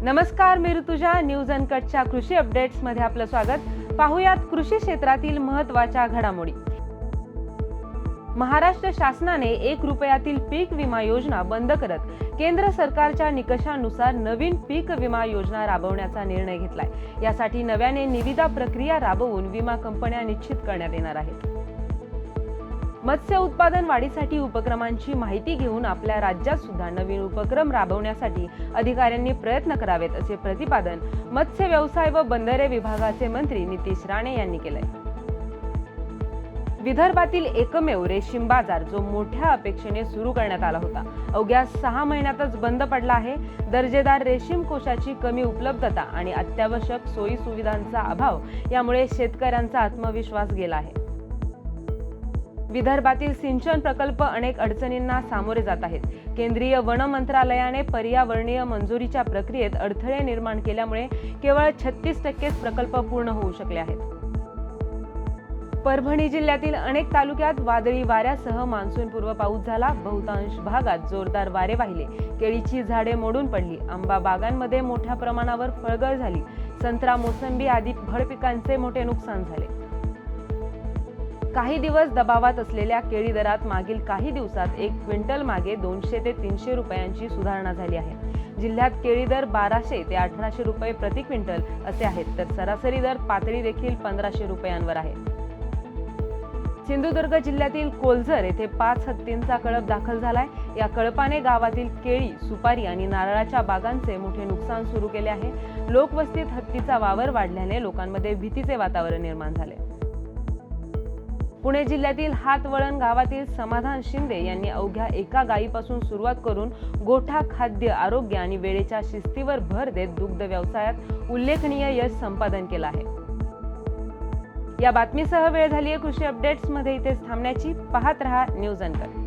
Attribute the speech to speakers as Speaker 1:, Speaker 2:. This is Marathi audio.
Speaker 1: नमस्कार, मी ऋतुजा. न्यूज अनकटच्या कृषी अपडेट्स मध्ये आपलं स्वागत. पाहुयात कृषी क्षेत्रातील महत्त्वाच्या घडामोडी. महाराष्ट्र शासनाने 1 रुपयातील पीक विमा योजना बंद करत केंद्र सरकारच्या निकषानुसार नवीन पीक विमा योजना राबवण्याचा निर्णय घेतलाय. यासाठी नव्याने निविदा प्रक्रिया राबवून विमा कंपन्या निश्चित करण्यात येणार आहेत. मत्स्य उत्पादन वाढीसाठी उपक्रमांची माहिती घेऊन आपल्या राज्यात सुद्धा नवीन उपक्रम राबवण्यासाठी अधिकाऱ्यांनी प्रयत्न करावेत, असे प्रतिपादन मत्स्य व्यवसाय व बंदरे विभागाचे मंत्री नितेश राणे यांनी केलंय. विदर्भातील एकमेव रेशीम बाजार जो मोठ्या अपेक्षेने सुरू करण्यात आला होता, अवघ्या 6 महिन्यातच बंद पडला आहे. दर्जेदार रेशीम कोशाची कमी उपलब्धता आणि अत्यावश्यक सोयी सुविधांचा अभाव यामुळे शेतकऱ्यांचा आत्मविश्वास गेला आहे. विदर्भातील सिंचन प्रकल्प अनेक अडचणींना सामोरे जात आहेत. केंद्रीय वन मंत्रालयाने पर्यावरणीय मंजुरीच्या प्रक्रियेत अडथळे निर्माण केल्यामुळे केवळ 36% प्रकल्प पूर्ण होऊ शकले आहेत. परभणी जिल्ह्यातील अनेक तालुक्यात वादळी वाऱ्यासह मान्सूनपूर्व पाऊस झाला. बहुतांश भागात जोरदार वारे वाहिले. केळीची झाडे मोडून पडली. आंबा बागांमध्ये मोठ्या प्रमाणावर फळगळ झाली. संत्रा, मोसंबी आदी फळपिकांचे मोठे नुकसान झाले. काही दिवस दबावात असलेल्या केळी दरात मागील काही दिवसात 1 क्विंटल मागे 200 ते 300 रुपयांची सुधारणा झाली आहे. जिल्ह्यात केळी दर 1200 ते 1800 रुपये प्रति क्विंटल असे आहेत, तर सरासरी दर पातळी देखील 1500 रुपयांवर आहे. सिंधुदुर्ग जिल्ह्यातील कोलझर येथे 5 हत्तींचा कळप दाखल झालाय. या कळपाने गावातील केळी, सुपारी आणि नारळाच्या बागांचे मोठे नुकसान सुरू केले आहे. लोकवस्तीत हत्तीचा वावर वाढल्याने लोकांमध्ये भीतीचे वातावरण निर्माण झाले. पुणे जिल्ह्यातील हातवळण गावातील समाधान शिंदे यांनी अवघ्या एका गायीपासून सुरुवात करून गोठा, खाद्य, आरोग्य आणि वेळेच्या शिस्तीवर भर देत दुग्ध व्यवसायात उल्लेखनीय यश संपादन केलं आहे. या बातमीसह वेळ झालीय कृषी अपडेट्स मध्ये इथेच थांबण्याची. पाहत रहा न्यूज अनकट.